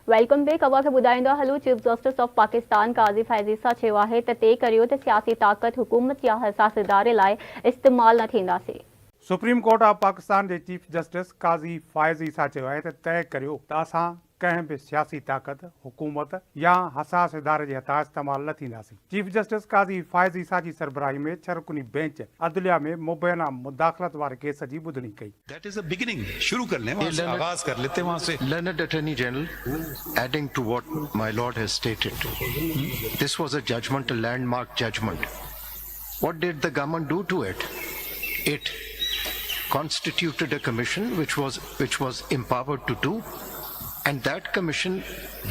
Welcome back. अवा खे ॿुधाईंदा हलूं। चीफ जस्टिस ऑफ पाकिस्तान काज़ी फ़ाइज़ ईसा चयो आहे त तय करियो त सियासी ताक़त हुकूमत या हसास इदारे लाइ इस्तेमाल न थींदासीं। सुप्रीम कोर्ट ऑफ पाकिस्तान के चीफ जस्टिस काज़ी फ़ाइज़ ईसा चयो आहे त तय करियो त असां कंहिं बि सियासी ताक़त हुकूमत या हसास इदारे जे हथां इस्तेमाल न थींदासीं। चीफ जस्टिस काज़ी फ़ाइज़ ईसा जी सरबराही में 6 रुकनी बेंच अदलिया में मुबैना मुदाखलत वारे केस जी ॿुधणी कई। That is the beginning. शुरू कर लें वहाँ से, आगाज कर लेते हैं वहाँ से। Learned Attorney General, adding to what my lord has stated, this was a judgment, a landmark judgment. What did the government do to it? It constituted a commission which was empowered to do, and that commission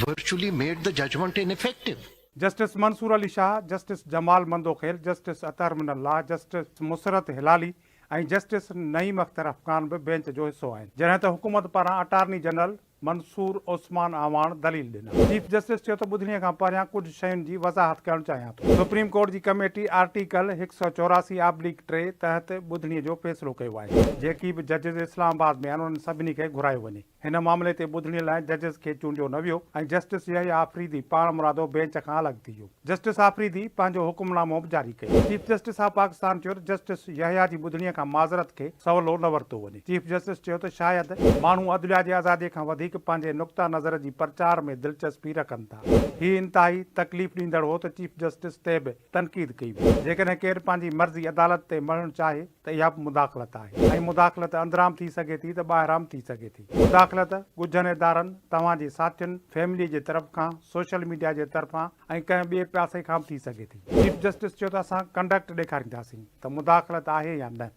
virtually made the judgment ineffective. Justice Mansoor Ali Shah, justice Jamal Mandokhail, justice Athar Minallah, justice Musarrat Hilali ऐं justice Naeem Akhtar Afghan भी bench जो हिस्सो आहिनि। जॾहिं त हुकूमत पारां attorney general Mansoor Osman आवान दलील ॾिना। चीफ जस्टिस चयो त ॿुधणीअ खां परियां कुझु शयुनि जी वज़ाहत करणु चाहियां थो। सुप्रीम कोर्ट जी कमेटी आर्टिकल 184/3 तहत ॿुधणीअ जो फ़ैसिलो कयो आहे। जेकी बि जजिस इस्लामाबाद में आहिनि उन्हनि सभिनी खे घुरायो वञे। हिन मामले ते ॿुधणीअ लाइ जजिस खे चूंडियो न वियो ऐं जस्टिस यहया आफरीदी पाण मुरादो बेंच खां अलॻि थी वियो। जस्टिस आफरीदी पंहिंजो हुकुमनामो बि जारी कयो। चीफ जस्टिस ऑफ पाकिस्तान चयो त जस्टिस यहया जी ॿुधणीअ खां माज़रत खे सवलो न वरितो वञे। चीफ जस्टिस चयो त शायदि माण्हू अदलिया जे आज़ादीअ खां वधीक पंहिंजे नुक़्ता नज़र जी प्रचार में दिलचस्पी रखनि था। हीउ इंतहाई तकलीफ़ ॾींदड़ हो त चीफ जस्टिस ते बि तनक़ीद कई वई। जेकॾहिं केरु पंहिंजी मर्ज़ी अदालत ते मढ़णु चाहे त इहा बि मुदाख़लत आहे ऐं मुदाख़लत अंदराम थी सघे थी त ॿाहिरां थी सघे थी। मुदाख़लत ॻुझनि इदारनि, तव्हांजे साथियुनि, फैमिली जे तरफ़ खां, सोशल मीडिया जे तरफ़ां ऐं कंहिं ॿिए पासे खां बि थी सघे थी। चीफ जस्टिस चयो त असां कंडक्ट ॾेखारींदासीं त मुदाख़लत आहे या न।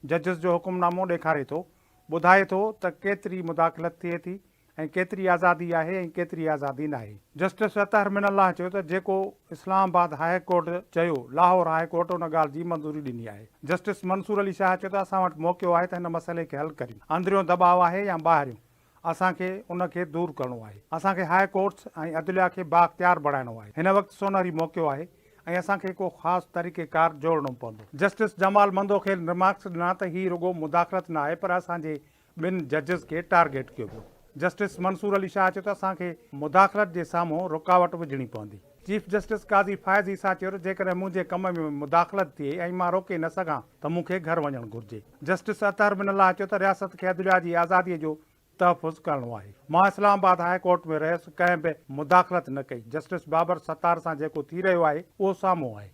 जजिस जो हुकुमनामो ॾेखारे थो, ॿुधाए थो त केतिरी मुदाख़लत थिए थी ऐं केतिरी आज़ादी आहे ऐं केतिरी आज़ादी न आहे। जस्टिस अतहर मिनल्ला चयो त जेको इस्लामाबाद हाई कोर्ट चयो, लाहौर हाई कोर्ट उन ॻाल्हि जी मंज़ूरी ॾिनी आहे। जस्टिस मंसूर अली शाह चयो त असां वटि मौक़ो आहे त हिन मसइले खे हल करियूं। अंदरियों दबाव आहे या ॿाहिरियों, असांखे उनखे दूरि करिणो आहे। असांखे हाई कोर्ट्स ऐं अदलिया खे बाख़्तियार बणाइणो आहे। हिन वक़्तु सोनहरी मौक़ो आहे ऐं असांखे को ख़ासि तरीक़ेकार जोड़णो पवंदो। जस्टिस जमाल मंदोखेल रिमार्क्स ॾिना त हीउ रुगो मुदाख़लत न आहे पर असांजे ॿिनि जजिस खे टारगेट कयो वियो। जस्टिस मंसूर अली शाह चयो त असांखे मुदाख़लत जे साम्हूं रुकावट विझणी पवंदी। चीफ जस्टिस काज़ी फ़ाइज़ ईसा चयो त जेकॾहिं मुंहिंजे कम में मुदाख़लत थिए ऐं मां रोके न सघां त मूंखे घर वञणु घुरिजे। जस्टिस अतहर मिनल्ला चयो त रियासत खे अदलिया जी आज़ादीअ जो तहफ़ुज़ करिणो आहे। मां इस्लामाबाद हाई कोर्ट में रहियुसि, कंहिं बि मुदाख़लत न कई। जस्टिस बाबर सत्तार सां जेको थी रहियो आहे उहो साम्हूं आहे।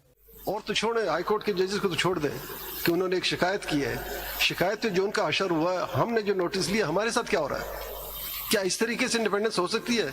और तो छोड़े, हाई कोर्ट के जजेस को तो छोड़ दे कि उन्होंने एक शिकायत की है। शिकायत तो जो उनका अशर हुआ है, हमने जो नोटिस लिया, हमारे साथ क्या हो रहा है? क्या इस तरीके से इंडिपेंडेंस हो सकती है?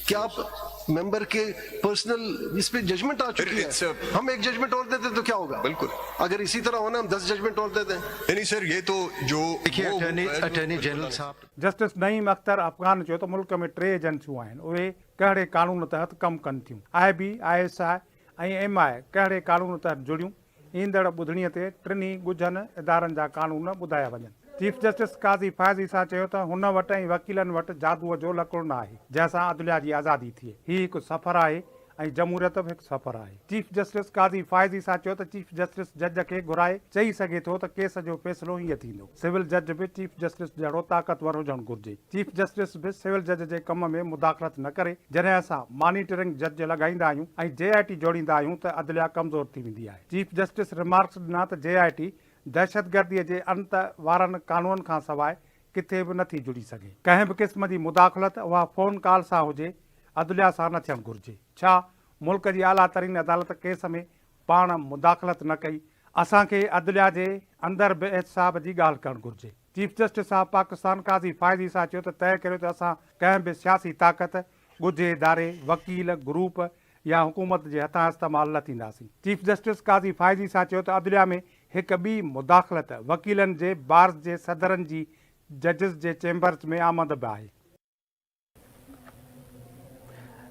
क्या आप मेंबर के पर्सनल इस पे जजमेंट आ चुकी है? हम एक जजमेंट और देते तो क्या होगा? बिल्कुल, अगर इसी तरह होना हम 10 जजमेंट और देते हैं। नहीं सर, ये तो जो अटॉर्नी जनरल साहब, जस्टिस नईम अख्तर अफ़गान चयो त मुल्क में 3 एजेंसियूं आहिनि, उहे कहिड़े कानून तहत कमु कनि थियूं। IB, ISI ऐं MI कहिड़े कानून तहत जुड़ियूं। ईंदड़ ॿुधणीअ ते टिनी ॻुझनि इदारनि जा कानून ॿुधाया वञनि। चीफ जस्टिस काज़ी फ़ाइज़ ईसा चयो त हुन वटि ऐं वकीलनि वटि जादूअ जो लकिड़ो न आहे जंहिंसां अदलिया जी आज़ादी थिए। हीउ हिकु सफ़र आहे ऐं जमहूरियत बि हिकु सफ़र आहे। चीफ जस्टिस काज़ी फ़ाइज़ ईसा चयो त चीफ जस्टिस जज खे घुराए चई सघे थो त केस जो फ़ैसिलो हीअं थींदो। सिविल जज बि चीफ जस्टिस जहिड़ो ताक़तवर हुजणु घुरिजे। चीफ जस्टिस बि सिविल जज जे कम में मुदाख़लत न करे। जॾहिं असां मॉनिटरिंग जज लॻाईंदा आहियूं ऐं JIT जोड़ींदा आहियूं त अदलिया कमज़ोर थी वेंदी आहे। चीफ जस्टिस रिमार्क्स ॾिना त JIT दहशतगर्दीअ जे अंत वारनि कानूननि खां सवाइ किथे बि नथी जुड़ी सघे। कंहिं बि क़िस्म जी मुदाख़लत उहा फ़ोन कॉल सां हुजे, अदलिया सां न थियणु घुरिजे। छा मुल्क जी आला तरीन अदालत केस में पाण मुदाख़लत न कई? असांखे अदलिया जे अंदरि बि एहतिसाब जी ॻाल्हि करणु घुरिजे। चीफ जस्टिस ऑफ पाकिस्तान काज़ी फ़ाइज़ ईसा चयो त तय करियो त असां कंहिं बि सियासी ताक़त, ॻुझे इदारे, वकील, ग्रुप या हुकूमत जे हथां इस्तेमालु न थींदासीं। चीफ जस्टिस काज़ी फ़ाइज़ ईसा चयो त अदलिया में हिकु ॿी मुदाख़लत वकीलनि जे बार्स जे सदरनि जी जजिस जे चैम्बर्स में आमद बि आहे।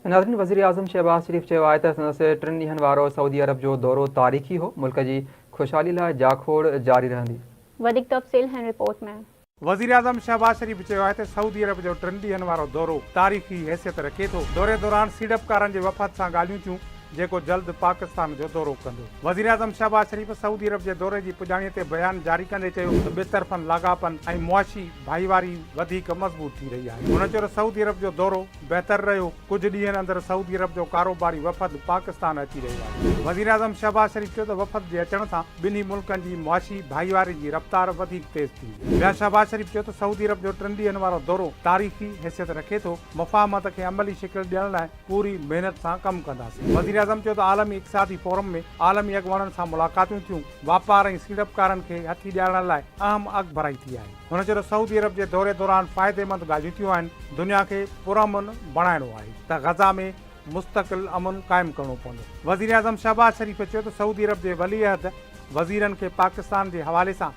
नाज़रीन, वज़ीर आज़म शहबाज शरीफ़ चयो आहे त संदसि 3 ॾींहनि वारो सऊदी अरब जो दौरो तारीख़ी हो। मुल्क जी ख़ुशहाली लाइ जाखोड़ जारी रहंदी। वधीक तफ़सील हिन रिपोर्ट में। वज़ीर आज़म शहबाज शरीफ़ चयो आहे त सऊदी अरब जो 3 ॾींहनि वारो दौरो तारीख़ी हैसियत रखे थो। दौरे दौरान सीड़पकारनि जे वफ़द सां ॻाल्हियूं थियूं जेको जल्द पाकिस्तान जो दौरो कंदो। वज़ीर आज़म शहबाज शरीफ़ सऊदी अरब जे दौरे जी पुॼाणीअ ते बयान जारी कंदे चयो त ॿितरफ़नि लाॻापन ऐं मुआशी भाईवारी वधीक मज़बूत थी रही आहे। हुन चयो सऊदी अरब जो दौरो बहितर रहियो। कुझु ॾींहंनि अंदरि सऊदी अरब जो कारोबारी वफ़द पाकिस्तान अची रहियो आहे। वज़ीर आज़म शहबाज शरीफ़ चयो त वफ़द जे अचण सां ॿिन्ही मुल्कनि जी मुआशी भाईवारी जी रफ़्तार वधीक तेज़ थी। ॿिया शहबाज शरीफ़ चयो त सऊदी अरब जो 3 ॾींहनि वारो दौरो तारीख़ी हैसियत रखे थो। मुफ़ाहमत खे अमली शिकिल ॾियण लाइ पूरी महिनत सां कमु कंदासीं। वज़ीर आज़म चयो त आलमी इक़्तिसादी फोरम में आलमी अॻुवाणनि सां मुलाक़ातूं थियूं। वापार ऐं सीड़पकारनि खे हथी ॾियारण लाइ अहम अॻभराई थी आहे। हुन चयो त सऊदी अरब जे दौरे दौरान फ़ाइदेमंद ॻाल्हियूं थियूं आहिनि। दुनिया खे पुरअमन बणाइणो आहे त गज़ा में मुस्तक़िल अमन क़ाइमु करणो पवंदो। वज़ीर आज़म शहबाज शरीफ़ चयो त सऊदी अरब जे वली अहद वज़ीरनि खे पाकिस्तान जे हवाले सां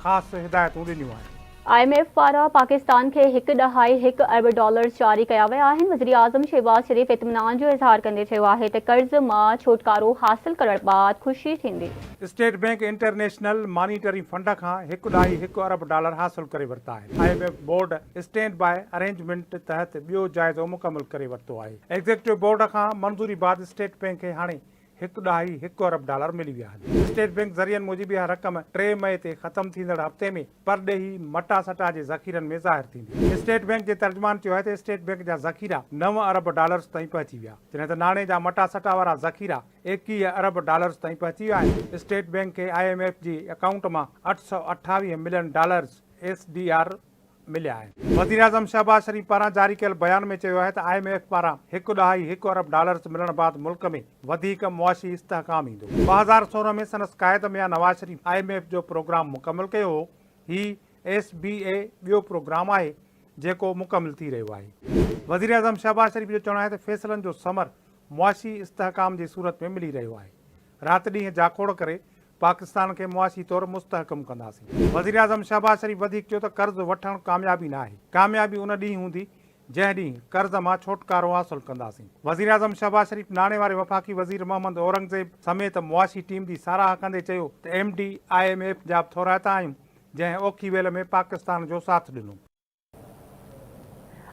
ख़ासि हिदायतूं ॾिनियूं आहिनि। IMF पारां पाकिस्तान खे $1.1 अरब जारी कया विया आहिनि। वज़ीर आज़म शहबाज शरीफ़ इत्मिनान जो इज़हार कंदे चयो आहे त कर्ज़ मां छुटकारो हासिल करण बाद ख़ुशी थींदी। State Bank International Monetary Fund खां $1.1 अरब हासिल करे वरिता आहिनि। IMF board stand by arrangement तहत ॿियो जाइज़ो मुकमल करे वरितो आहे। एग्ज़ीक्यूटिव बोर्ड खां मंज़ूरी बाद स्टेट बैंक खे हाणे $1.1 अरब मिली विया आहिनि। स्टेट बैंक ज़रियनि मूजिबि इहा रक़म 3 मई ते ख़तमु थींदड़ हफ़्ते में परॾेही मटा सटा जे ज़ख़ीरनि में ज़ाहिर थींदी। स्टेट बैंक जे तर्जुमान चयो आहे त स्टेट बैंक जा ज़ख़ीरा $9 अरब ताईं पहुची विया, जॾहिं त नाणे जा मटा सटा वारा ज़ख़ीरा $21 अरब ताईं पहुची विया आहिनि। स्टेट बैंक खे IMF जी अकाउंट मां $828 मिलियन SDR मिलिया आहिनि। वज़ीर आज़म शहबाज शरीफ़ पारां जारी कयल बयान में चयो आहे त IMF पारां $1.1 अरब मिलण बाद मुल्क में वधीक मुआशी इस्तेहकाम ईंदो। 2016 में संदसि क़ायद में नवाज़ शरीफ़ IMF जो प्रोग्राम मुकमल कयो हो। ही SBA ॿियो प्रोग्राम आहे जेको मुकमल थी रहियो आहे। वज़ीर आज़म शहबाज शरीफ़ जो चवणु आहे त फ़ैसिलनि जो समर मुआशी इस्तेहकाम जी सूरत में मिली रहियो आहे। राति ॾींहुं जाखोड़ करे पाकिस्तान खे मुआशी तौरु मुस्तहकम कंदासीं। वज़ीर आज़म शहबाज शरीफ़ वधीक चयो त कर्ज़ वठणु कामयाबी न आहे, कामयाबी उन ॾींहुं हूंदी जंहिं ॾींहुं कर्ज़ मां छुटकारो हासिल कंदासीं। वज़ीर आज़म शहबाज शरीफ़ नाणे वारे वफ़ाक़ी वज़ीर मोहम्मद औरंगज़ेब समेत मुआशी टीम जी साराह कंदे चयो त MD IMF जा थोराइता आहियूं जंहिं औखी वेल में पाकिस्तान जो साथ ॾिनो।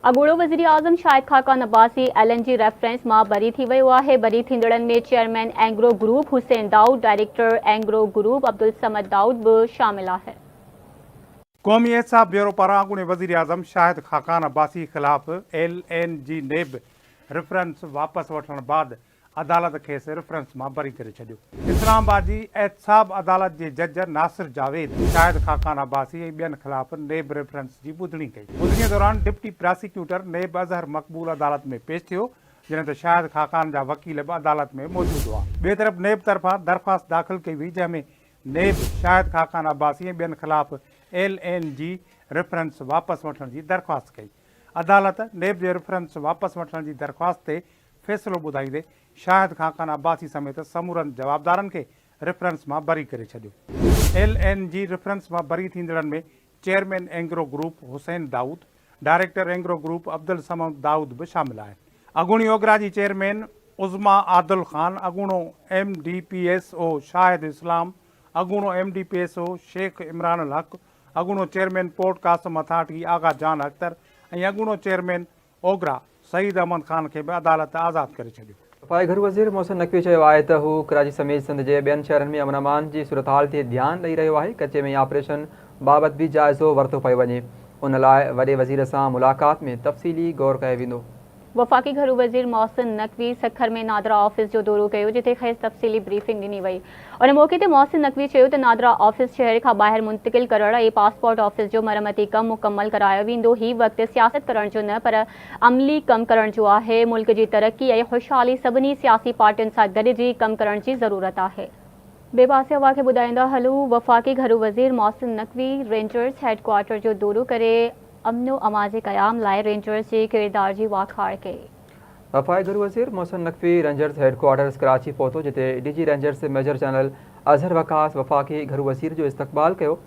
अॻूणो वज़ीर आज़म शाहिद खाकान अब्बासी LNG रेफरेंस मां बरी थी वियो आहे। बरी थींदड़नि में chairman Engro group Hussain Dawood, director Engro group Abdul Samad Dawood बि शामिल आहे। क़ौमी एहतिसाब ब्यूरो पारां अॻूणे वज़ीर आज़म शाहिद खाकान अब्बासी ख़िलाफ़ LNG नेब रेफरेंस वापसि वठण बाद अदालत खेसि रेफरेंस मां बरी करे छॾियो। इस्लामाबाद जी एहतिसाब अदालत जे जज नासिर जावेद शाहिद खाकान अब्बासी ऐं ॿियनि ख़िलाफ़ नेब रेफरेंस जी ॿुधणी कई। ॿुधणीअ दौरान डिप्टी प्रोसिक्यूटर नेब अज़हर मक़बूल अदालत में पेश थियो, जॾहिं त शाहिद खाकान जा वकील बि अदालत में मौजूदु हुआ। ॿिए तरफ़ नेब तरफ़ां दरख़्वास्त दाख़िल कई वई, जंहिंमें नेब शाहिद खाकान अब्बासी ऐं ॿियनि ख़िलाफ़ LNG रेफरेंस वापसि वठण जी दरख़्वास्त कई। अदालत नेब जे रेफरेंस वापसि वठण जी दरख़्वास्त ते फ़ैसिलो ॿुधाईंदे शाहिद खाकान अब्बासी समेत समूरनि जवाबदारनि खे रेफरेंस मां बरी करे छॾियो। LNG रेफरेंस मां बरी थींदड़नि में chairman Engro group Hussain Dawood, director Engro group Abdul Samad Dawood बि शामिल आहिनि। अॻूणी ओगरा जी चेयरमैन उज़मा आदिल ख़ान, अॻूणो MDPSO शाहिद इस्लाम, अॻूणो MDPSO शेख इमरान उल हक़, अॻूणो chairman port Qasim authority Agha Jan Akhtar ऐं अॻूणो चेयरमैन ओगरा सईद अहमद ख़ान खे बि अदालत आज़ादु करे छॾियो। वफ़ाक़ी घरू वज़ीर मोहसिन नक़वी चयो आहे त हू कराची समेत सिंध जे ॿियनि शहरनि में अमन अमान जी सूरत हाल ते ध्यानु ॾेई रहियो आहे। कचे में ऑपरेशन बाबति बि जाइज़ो वरितो पियो वञे। उन लाइ वॾे वज़ीर सां मुलाक़ात में तफ़सीली गौर कयो वेंदो। वफ़ाक़ी घरू वज़ीर मोहसिन नक़वी सखर में नादरा ऑफिस जो दौरो कयो, जिथे खेसि तफ़सीली ब्रीफिंग ॾिनी वई। उन मौक़े ते मोहसिन नक़वी चयो त नादरा ऑफिस शहर खां ॿाहिरि मुंतक़िल करण ऐं पासपोर्ट ऑफिस जो मरमती कमु मुकमल करायो वेंदो। हीउ वक़्तु सियासत करण जो न पर अमली कमु करण जो आहे। मुल्क जी तरक़ी ऐं ख़ुशहाली सभिनी सियासी पार्टियुनि सां गॾिजी कमु करण जी ज़रूरत आहे। ॿिए पासे हवा खे ॿुधाईंदा हलूं, वफ़ाक़ी घरू वज़ीर मोहसिन नक़वी रेंजर्स हेडक्वार्टर जो दौरो करे अमनो अमान जे क़याम लाइ रेंजर्स जे किरदार जी वाखाण कई। वफ़ाक़ी घरू वज़ीर मोहसिन नक़वी रेंजर्स हेडक्वार्टर्स कराची पहुतो, जिते DG rangers major general Azhar Waqas वफ़ाक़ी घरू वज़ीर जो इस्तक़बाल कयो।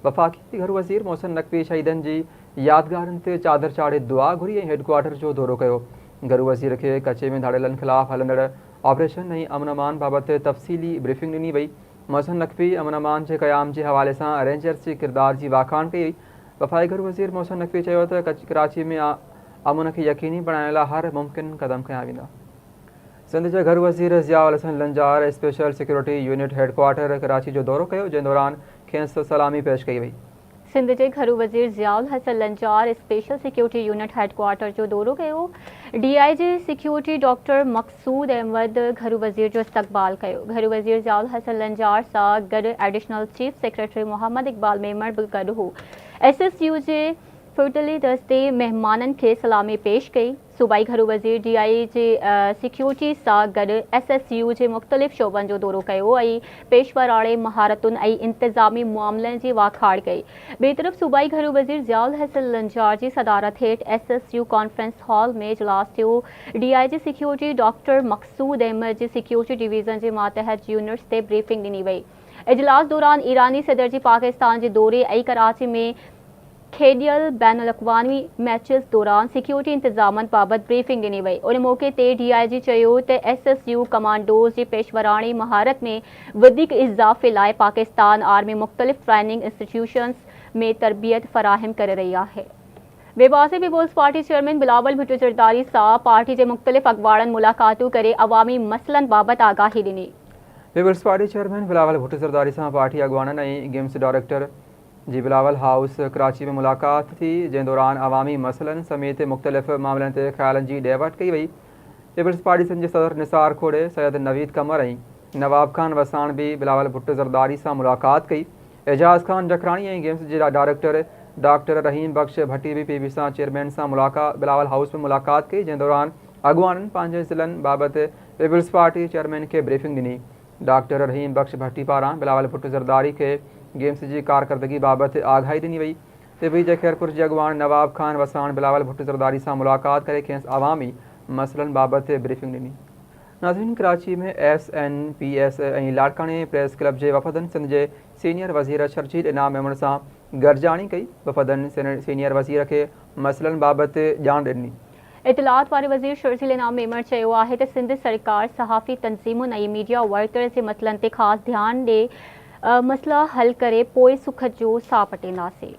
वफ़ाक़ी घरू वज़ीर मोहसिन नक़वी शहीदनि जी यादगारनि ते चादर चाढ़े दुआ घुरी ऐं हेडक्वार्टर जो दौरो कयो। घरू वज़ीर खे कचे में धाड़ेलनि ख़िलाफ़ हलंदड़ ऑपरेशन ऐं अमन अमान बाबति तफ़सीली ब्रीफिंग ॾिनी वई। मोहसिन नक़वी अमन अमान जे क़याम जे हवाले सां रेंजर्स जे किरदार जी वाखाण कई। वफ़ाक़ी घरू वज़ीर मोहसिन नक़वी चयो त कराची में अमन खे यकीनी बणाइण लाइ हर मुमकिन क़दम खयां वेंदा। सिंध जे घर वज़ीर Ziaul Hasan Lanjar special security unit headquarter Karachi जो दौरो कयो, जंहिं दौरान खेसि सलामी पेश कई वई। सिंध जे घरू वज़ीर Ziaul Hasan Lanjar special security unit headquarter जो दौरो कयो। DIG security doctor Maqsood Ahmed घरू वज़ीर जो इस्तक़बाल कयो। घरू वज़ीर ज़ियाउल हसन लंजार सां गॾु additional chief secretary Mohammad Iqbal Memon बि गॾु हो। SSU जे फुर्तली दस्ते महिमाननि खे सलामी पेश कई। सूबाई घरू वज़ीर DIG सिक्योरिटी सां गॾु SSU जे मुख़्तलिफ़ शोबनि जो दौरो कयो ऐं पेशवराणे महारतुनि ऐं इंतिज़ामी मामलनि जी वाखाड़ कई। ॿिए तरफ़ सूबाई घरू वज़ीर ज़ियाउल हसन लंजार जी सदारत हेठि SSU कॉन्फ्रेंस हॉल में इजलास थियो। DIG security doctor Maqsood Ahmed जी सिक्योरिटी डिवीज़न जे मातहत यूनिट्स ते ब्रीफिंग ॾिनी वई। इजलास दौरान ईरानी सदर जी पाकिस्तान जे दौरे ऐं कराची में खेडियल बैन अल-अक़वामी मैचिस दौरान सिक्योरिटी इंतजामनि बाबति ब्रीफिंग ॾिनी वई। उन मौक़े ते DIG चयो त SSU कमांडोज़ जी पेशवराणी महारत में वधीक इज़ाफ़े लाइ पाकिस्तान आर्मी मुख़्तलिफ़ ट्रेनिंग इंस्टीट्यूशंस में तरबियत फराहम करे रही आहे। बेबासे peoples party chairman Bilawal Bhutto Zardari सां पार्टी जे मुख़्तलिफ़ अख़बारनि मुलाक़ातूं करे अवामी मसइलनि बाबति आगाही ॾिनी। Peoples party chairman Bilawal Bhutto Zardari सां पार्टी अॻवाननि ऐं गेम्स डायरेक्टर जी बिलावल हाउस कराची में मुलाक़ात थी, जंहिं दौरान अवामी मसइलनि समेत मुख़्तलिफ़ मामलनि ते ख़्यालनि जी ॾे वठि कई वई। पीपुल्स पार्टी सिंध जे सदर निसार खोड़े, सैयद नवीद कमर ऐं नवाब खान वसाण बि बिलावल भुट्टो ज़रदारी सां मुलाक़ात कई। एजाज़ खान जखरानी ऐं गेम्स जे डायरेक्टर डॉक्टर रहीम बख्श भट्टी बि PB सां चेयरमैन सां बिलावल हाउस में मुलाक़ात कई, जंहिं दौरान अॻवाननि पंहिंजे ज़िलनि बाबति पीपुल्स पार्टी चेयरमैन खे ब्रीफिंग ॾिनी। डॉक्टर रहीम बख्श भट्टी पारां बिलावल भुट्टो ज़रदारी खे गेम्स जी कारकर्दगी बाबति आगाही ॾिनी वई। PB जे खैरपुर जे अॻवान नवाब खान वसाण बिलावल भुट्टो ज़रदारी सां मुलाक़ात करे खेसि अवामी मसइलनि बाबति ब्रीफिंग ॾिनी। नाज़रीन, कराची में SNPS ऐं लाड़काणे प्रेस क्लब जे वफ़दनि सिंध जे सीनियर वज़ीर शर्जील इनाम मेमण सां गॾिजाणी कई। वफ़दनि सीनियर वज़ीर खे मसइलनि बाबति ॼाण ॾिनी। इतलात वारे वज़ीर शर्जील इनाम मेमण चयो आहे त सिंध सरकार सहाफ़ी तंज़ीमुनि ऐं मीडिया वर्कर्स जे मसइलनि ते ख़ासि ध्यानु ॾे मसइला हल करे पोइ सुख जो साह पटींदासीं।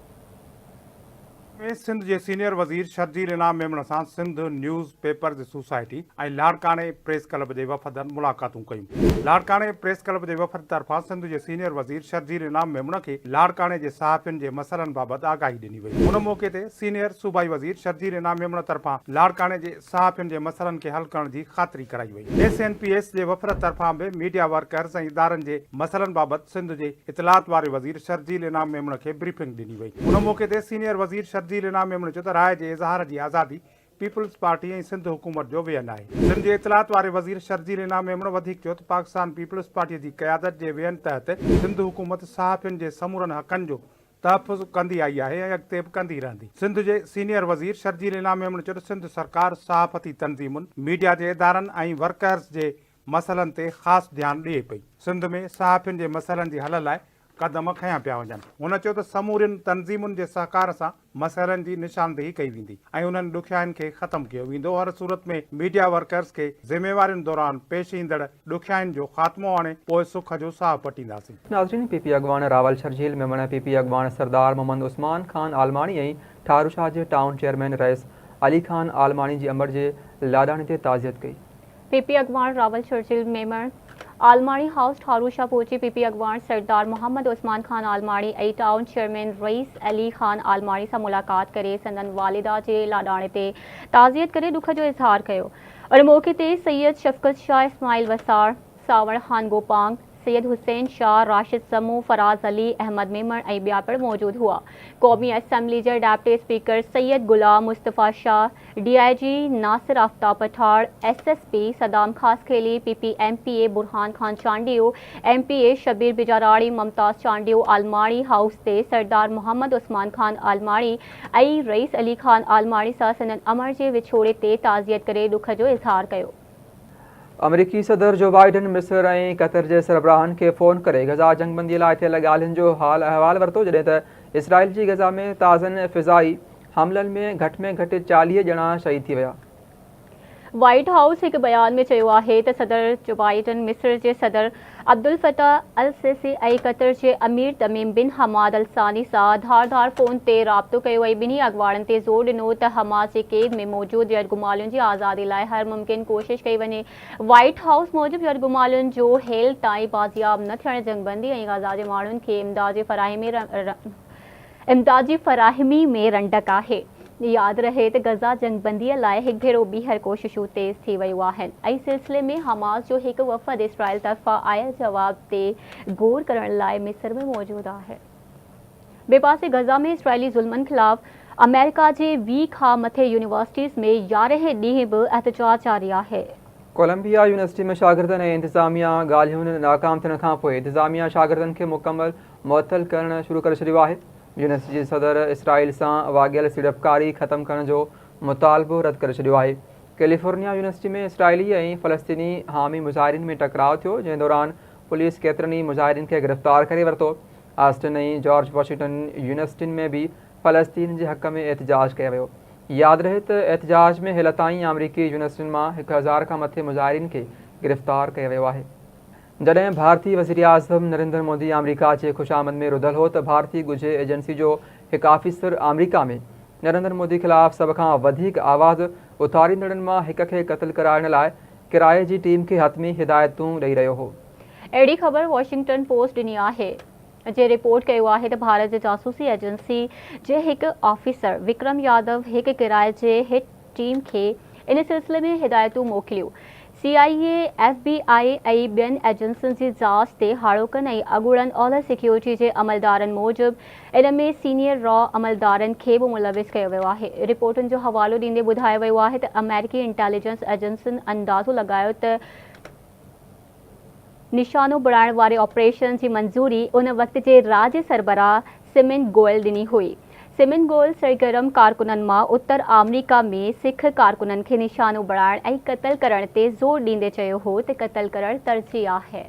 सिंध जे सीनियर वज़ीर शर्जील इनाम मेमण सां सिंध न्यूज़ पेपर्स सोसाइटी ऐं लाड़काणे प्रेस क्लब जे वफ़दनि मुलाक़ातूं कयूं। लाड़काणे प्रेस क्लब जे वफ़द तरफ़ां सिंध जे सीनियर वज़ीर शर्जील इनाम मेमण खे लाड़काणे जे सहाफ़ियुनि जे मसइलनि बाबति आगाही ॾिनी वई। उन मौक़े ते सीनियर सूबाई वज़ीर शर्जील इनाम मेमण तरफ़ां लाड़काणे जे सहाफ़ियुनि जे मसइलनि खे हल करण जी ख़ातिरी कराई वई। SNPS जे वफ़द तरफ़ां बि मीडिया वर्कर्स ऐं इदारनि जे मसइलनि बाबति सिंध जे इतलात वारे वज़ीर शर्जील इनाम मेमण खे ब्रीफिंग ॾिनी वई। उन मौक़े ते सीनियर वज़ीर शर्जील इनाम मेमण चयो त राय जे इज़हार जी आज़ादी पीपुल्स पार्टी ऐं सिंध हुकूमत जो वेयन आहे। सिंध जे इतलात वारे वज़ीर शर्जील इनाम मेमण वधीक चयो त पाकिस्तान पीपुल्स पार्टीअ जी क़यादत जे वेयन तहत सिंध हुकूमत सहाफ़ियुनि जे समूरनि हक़नि जो तहफ़ुज़ कंदी आई आहे ऐं अॻिते बि कंदी रहंदी। सिंध जे सीनियर वज़ीर शर्जील इनाम मेमण चयो त सिंध सरकार सहाफ़ती तंज़ीमुनि, मीडिया जे इदारनि ऐं वर्कर्स जे मसइलनि ते ख़ासि ध्यानु ॾिए पई। सिंध में सहाफ़ियुनि जे मसइलनि जे हल लाइ कदम खयां पिया वञनि। हुन चयो त समूरियुनि तंज़ीमुनि जे सहकार सां मसइलनि जी निशानदेही कई वेंदी ऐं उन्हनि ॾुखियाईनि खे ख़तमु कयो वेंदो। हर सूरत में मीडिया वर्कर्स खे ज़िम्मेवारियुनि दौरान पेश ईंदड़ ॾुखियाईनि जो ख़ात्मो आणे पोइ सुख जो साह पटींदासीं। नाज़रीन, PP अॻवान रावल शर्जील मेमण PP अॻवान सरदार मोहम्मद उस्मान खान आलमाणी ऐं ठारू शाह जे town chairman rice Ali Khan आलमाणी जी अमर जे लाॾाणे ते ताज़ियत कई। PP अॻवान रावल शर्जील मेमण आलमाणी हाउस ठारू शाह पहुची PP अॻवान सरदार मोहम्मद उस्मान खान आलमाणी ऐं town chairman rice Ali Khan आलमाणी सां मुलाक़ात करे संदन वालिदा जे लाॾाणे ते ताज़ियत करे दुख जो इज़हार कयो। और मौक़े ते सैयद शफ़क़त शाह, इस्माइल वसार, सावड़ खान गोपांग, सैयद हुसैन शाह, राशिद समू, फराज अली, अहमद मेमण ऐं ॿिया पिणु मौजूदु हुआ। क़ौमी असैम्बली जे deputy speaker Syed Ghulam Mustafa Shah, DIG Nasir Aftab Pathan, SSP Saddam Khaskheli, PP MPA Burhan Khan Chandio, MPA Shabbir Bijarani, Mumtaz Chandio Almani house ते सरदार मोहम्मद उस्मान खान आलमाणी ऐं रईस अली खान आलमाणी सां संदन अमर जे विछोड़े ते ताज़ियत करे दुख जो इज़हार कयो। अमरीकी सदर जो बाइडन मिस्र ऐं कतर जे सरबराहनि खे फ़ोन करे गज़ा जंगबंदीअ लाइ थियल ॻाल्हियुनि जो हाल अहवाल वरितो, जॾहिं त इसराइल जी गज़ा में ताज़नि फ़िज़ाई हमलनि में घटि 40 ॼणा शहीद थी विया। व्हाइट हाउस एक बयान में चयो आहे त सदर जो बाइडन मिस्र जे सदर अब्दुल फताह अल सीसी ऐं कतर जे अमीर तमीम बिन हमाद अल सानी सां धार फ़ोन ते राब्तो कयो ऐं ॿिन्ही अॻुवाणनि ते ज़ोर ॾिनो त हमास जे कैद में मौजूदु यरगुमालियुनि जी आज़ादी लाइ हर मुमकिन कोशिश कई वञे। व्हाइट हाउस मूजिबि यरगुमालियुनि जो हेल ताईं बाज़ियाब न थियण जंगबंदी ऐं गाज़ा जे माण्हुनि खे इमदादी फ़राहमी में रंडक आहे। यादि रहे त गज़ा जंगबंदीअ लाइ हिकु भेरो ॿीहर कोशिशूं तेज़ थी वियूं आहिनि ऐं सिलसिले में हमास जो हिकु वफ़द इसराइल तरफ़ां आयल जवाब ते गौर करण लाइ मिस्र में मौजूदु आहे। ॿिए पासे गज़ा में इसराइली ज़ुल्मनि ख़िलाफ़ अमेरिका जे 20 खां मथे यूनिवर्सिटीज़ में 11हें ॾींहुं बि एहतजाज जारी आहे। कोलंबिया यूनिवर्सिटी में शागिर्दनि ऐं इंतिज़ामिया ॻाल्हियुनि नाकाम थियण खां पोइ इंतिज़ामिया शागिर्दनि खे मुकमल मुअतल करणु शुरू करे छॾियो आहे। यूनिवर्सिटी जे सदर इसराइल सां वाॻियल सीड़पकारी ख़तमु करण जो मुतालबो रद्द करे छॾियो आहे। कैलिफोर्निया यूनिवर्सिटी में इसराइली ऐं फ़लस्तीनी हामी मुज़ाहिरीन में टकराव थियो, जंहिं दौरान पुलिस केतिरनि ई मुज़ाहिरीन खे गिरफ़्तार करे वरितो। ऑस्टिन ऐं जॉर्ज वॉशिंगटन यूनिवर्सिटियुनि में बि फ़लस्तीन जे हक़ में एहतजाज कयो वियो। यादि रहे त एहतजाज में हेल ताईं अमरीकी यूनिवर्सिटियुनि मां 1000 खां मथे मुज़ाहिरीन खे गिरफ़्तार कयो वियो आहे। जॾहिं भारतीय वज़ीर आज़म नरेंद्र मोदी अमरीका जे ख़ुशामद में रुधल हो त भारतीय ॻुझे एजेंसी जो हिकु ऑफिसर अमरीका में नरेंद्र मोदी ख़िलाफ़ सभ खां वधीक आवाज़ उथारींदड़नि मां हिक खे क़त्ल कराइण लाइ किराए जी टीम खे हतमी हिदायतूं ॾेई रहियो हो। अहिड़ी ख़बर वॉशिंगटन पोस्ट ॾिनी आहे, जे रिपोर्ट कयो आहे त भारत जे जासूसी एजेंसी जे हिकु ऑफिसर विक्रम यादव हिकु किराए जे हिट टीम खे इन सिलसिले में हिदायतूं मोकिलियूं। CIA, FBI ऐं ॿियनि एजेंसियुनि जी जांच ते हाड़ोकनि ऐं अॻूणनि ओलह सिक्योरिटी जे अमलदारनि मूजिबि इन में सीनियर रॉ अमलदारनि खे बि मुलविस कयो वियो आहे। रिपोर्टुनि जो हवालो ॾींदे ॿुधायो वियो आहे त अमेरिकी इंटेलिजेंस एजेंसियुनि अंदाज़ो लॻायो त निशानो बणाइण वारे ऑपरेशन जी मंज़ूरी उन वक़्त जे राज्य सरबराह सिमेन गोयल ॾिनी हुई। सिमेन गोयल सरगर्म कारकुननि मां उत्तर अमरीका में सिख कारकुननि खे निशानो बणाइण ऐं क़त्ल करण ते ज़ोर ॾींदे चयो हो त क़त्ल करणु तरजीह आहे।